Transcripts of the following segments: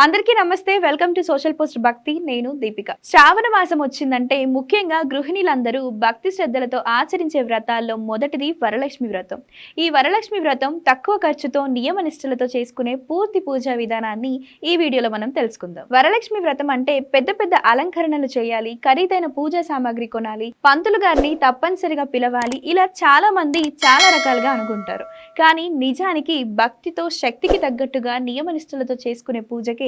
అందరికీ నమస్తే. Welcome to social post భక్తి. నేను దీపిక. శ్రావణ మాసం వచ్చిందంటే ముఖ్యంగా గృహిణులందరూ భక్తి శ్రద్ధలతో ఆచరించే వ్రతాల్లో మొదటిది వరలక్ష్మి వ్రతం. ఈ వరలక్ష్మి వ్రతం తక్కువ ఖర్చుతో నియమ నిష్టలతో చేసుకునే పూర్తి పూజా విధానాన్ని ఈ వీడియోలో మనం తెలుసుకుందాం. వరలక్ష్మి వ్రతం అంటే పెద్ద పెద్ద అలంకరణలు చేయాలి, ఖరీదైన పూజా సామాగ్రి కొనాలి, పంతులు గారిని తప్పనిసరిగా పిలవాలి, ఇలా చాలా మంది చాలా రకాలుగా అనుకుంటారు. కానీ నిజానికి భక్తితో శక్తికి తగ్గట్టుగా నియమ నిష్టలతో చేసుకునే పూజకి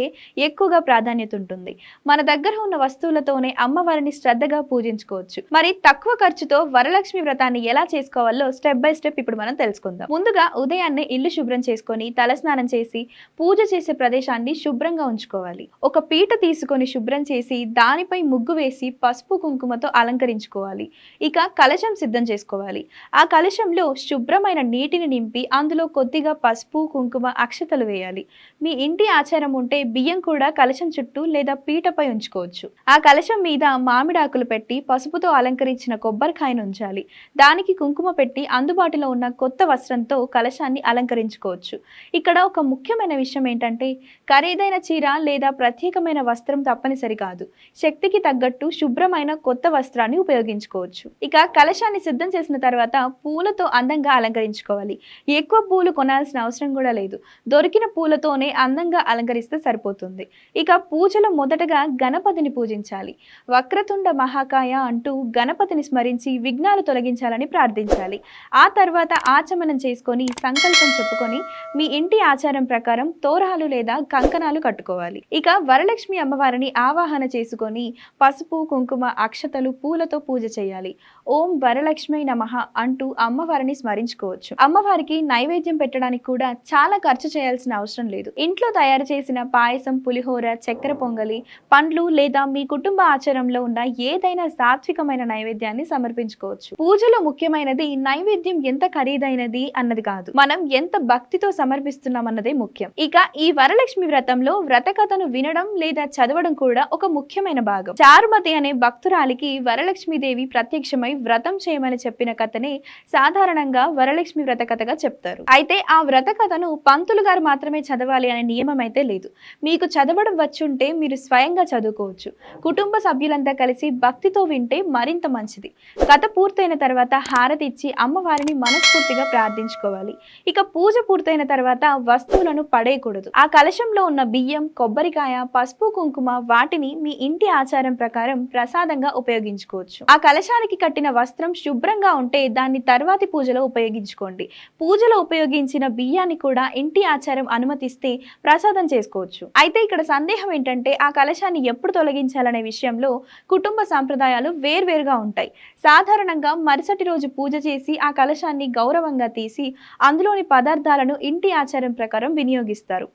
ఎక్కువగా ప్రాధాన్యత ఉంటుంది. మన దగ్గర ఉన్న వస్తువులతోనే అమ్మవారిని శ్రద్ధగా పూజించుకోవచ్చు. మరి తక్కువ ఖర్చుతో వరలక్ష్మి వ్రతాన్ని ఎలా చేసుకోవాలో స్టెప్ బై స్టెప్ ఇప్పుడు మనం తెలుసుకుందాం. ముందుగా ఉదయాన్నే ఇల్లు శుభ్రం చేసుకొని తలస్నానం చేసి పూజ చేసే ప్రదేశాన్ని శుభ్రంగా ఉంచుకోవాలి. ఒక పీట తీసుకొని శుభ్రం చేసి దానిపై ముగ్గు వేసి పసుపు కుంకుమతో అలంకరించుకోవాలి. ఇక కలశం సిద్ధం చేసుకోవాలి. ఆ కలశంలో శుభ్రమైన నీటిని నింపి అందులో కొద్దిగా పసుపు కుంకుమ అక్షతలు వేయాలి. మీ ఇంటి ఆచారం ఉంటే బియ్యం కూడా కలశం చుట్టూ లేదా పీటపై ఉంచుకోవచ్చు. ఆ కలశం మీద మామిడాకులు పెట్టి పసుపుతో అలంకరించిన కొబ్బరికాయను ఉంచాలి. దానికి కుంకుమ పెట్టి అందుబాటులో ఉన్న కొత్త వస్త్రంతో కలశాన్ని అలంకరించుకోవచ్చు. ఇక్కడ ఒక ముఖ్యమైన విషయం ఏంటంటే ఖరీదైన చీర లేదా ప్రత్యేకమైన వస్త్రం తప్పనిసరి కాదు. శక్తికి తగ్గట్టు శుభ్రమైన కొత్త వస్త్రాన్ని ఉపయోగించుకోవచ్చు. ఇక కలశాన్ని సిద్ధం చేసిన తర్వాత పూలతో అందంగా అలంకరించుకోవాలి. ఎక్కువ పూలు కొనాల్సిన అవసరం కూడా లేదు. దొరికిన పూలతోనే అందంగా అలంకరిస్తే సరిపోతుంది. ఇక పూజలో మొదటగా గణపతిని పూజించాలి. వక్రతుండ మహాకాయ అంటూ గణపతిని స్మరించి విఘ్నాలు తొలగించాలని ప్రార్థించాలి. ఆ తర్వాత ఆచమనం చేసుకొని సంకల్పం చెప్పుకొని మీ ఇంటి ఆచారం ప్రకారం తోరాలు లేదా కంకణాలు కట్టుకోవాలి. ఇక వరలక్ష్మి అమ్మవారిని ఆవాహన చేసుకొని పసుపు కుంకుమ అక్షతలు పూలతో పూజ చేయాలి. ఓం వరలక్ష్మి నమః అంటూ అమ్మవారిని స్మరించుకోవచ్చు. అమ్మవారికి నైవేద్యం పెట్టడానికి కూడా చాలా ఖర్చు చేయాల్సిన అవసరం లేదు. ఇంట్లో తయారు చేసిన పాయసం, పులిహోర, చక్కెర పొంగలి, పండ్లు లేదా మీ కుటుంబ ఆచారంలో ఉన్న ఏదైనా సాత్వికమైన నైవేద్యాన్ని సమర్పించుకోవచ్చు. పూజలో ముఖ్యమైనది నైవేద్యం ఎంత ఖరీదైనది అన్నది కాదు, మనం ఎంత భక్తితో సమర్పిస్తున్నాం అన్నదే ముఖ్యం. ఇక ఈ వరలక్ష్మి వ్రతంలో వ్రత కథను వినడం లేదా చదవడం కూడా ఒక ముఖ్యమైన భాగం. చారుమతి అనే భక్తురాలికి వరలక్ష్మీదేవి ప్రత్యక్షమై వ్రతం చేయమని చెప్పిన కథనే సాధారణంగా వరలక్ష్మి వ్రత కథగా చెప్తారు. అయితే ఆ వ్రత కథను పంతులు గారు మాత్రమే చదవాలి అనే నియమం అయితే లేదు. మీకు చదవడం వచ్చుంటే మీరు స్వయంగా చదువుకోవచ్చు. కుటుంబ సభ్యులంతా కలిసి భక్తితో వింటే మరింత మంచిది. కథ పూర్తయిన తర్వాత హారతి ఇచ్చి అమ్మవారిని మనస్ఫూర్తిగా ప్రార్థించుకోవాలి. ఇక పూజ పూర్తయిన తర్వాత వస్తువులను పడేయకూడదు. ఆ కలశంలో ఉన్న బియ్యం, కొబ్బరికాయ, పసుపు కుంకుమ వాటిని మీ ఇంటి ఆచారం ప్రకారం ప్రసాదంగా ఉపయోగించుకోవచ్చు. ఆ కలశానికి కట్టిన వస్త్రం శుభ్రంగా ఉంటే దాన్ని తర్వాతి పూజలో ఉపయోగించుకోండి. పూజలో ఉపయోగించిన బియ్యాన్ని కూడా ఇంటి ఆచారం అనుమతిస్తే ప్రసాదం చేసుకోవచ్చు. అయితే ఇక్కడ సందేహం ఏంటంటే ఆ కలశాన్ని ఎప్పుడు తొలగించాలనే విషయంలో కుటుంబ సంప్రదాయాలు వేర్వేరుగా ఉంటాయి. సాధారణంగా మరుసటి రోజు పూజ చేసి ఆ కలశాన్ని గౌరవంగా తీసి అందులోని పదార్థాలను ఇంటి ఆచారం ప్రకారం వినియోగిస్తారు.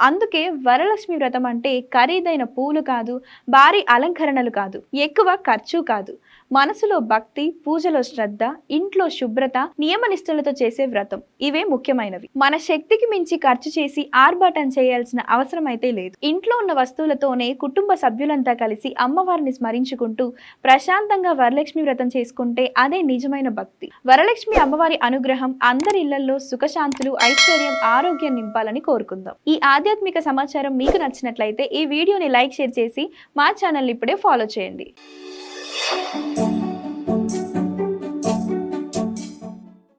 అందుకే వరలక్ష్మి వ్రతం అంటే ఖరీదైన పూలు కాదు, భారీ అలంకరణలు కాదు, ఎక్కువ ఖర్చు కాదు, మనసులో భక్తి, పూజలో శ్రద్ధ, ఇంట్లో శుభ్రత, నియమనిష్టలతో చేసే వ్రతం. ఇవే ముఖ్యమైనవి. మన శక్తికి మించి ఖర్చు చేసి ఆర్భాటం చేయాల్సిన అవసరం అయితే లేదు. ఇంట్లో ఉన్న వస్తువులతోనే కుటుంబ సభ్యులంతా కలిసి అమ్మవారిని స్మరించుకుంటూ ప్రశాంతంగా వరలక్ష్మి వ్రతం చేసుకుంటే అదే నిజమైన భక్తి. వరలక్ష్మి అమ్మవారి అనుగ్రహం అందరి ఇళ్లలో సుఖశాంతులు, ఐశ్వర్యం, ఆరోగ్యం నింపాలని కోరుకుందాం. ఈ ఆధ్యాత్మిక సమాచారం మీకు నచ్చినట్లయితే ఈ వీడియోని లైక్, షేర్ చేసి మా ఛానల్ని ఇప్పుడే ఫాలో చేయండి.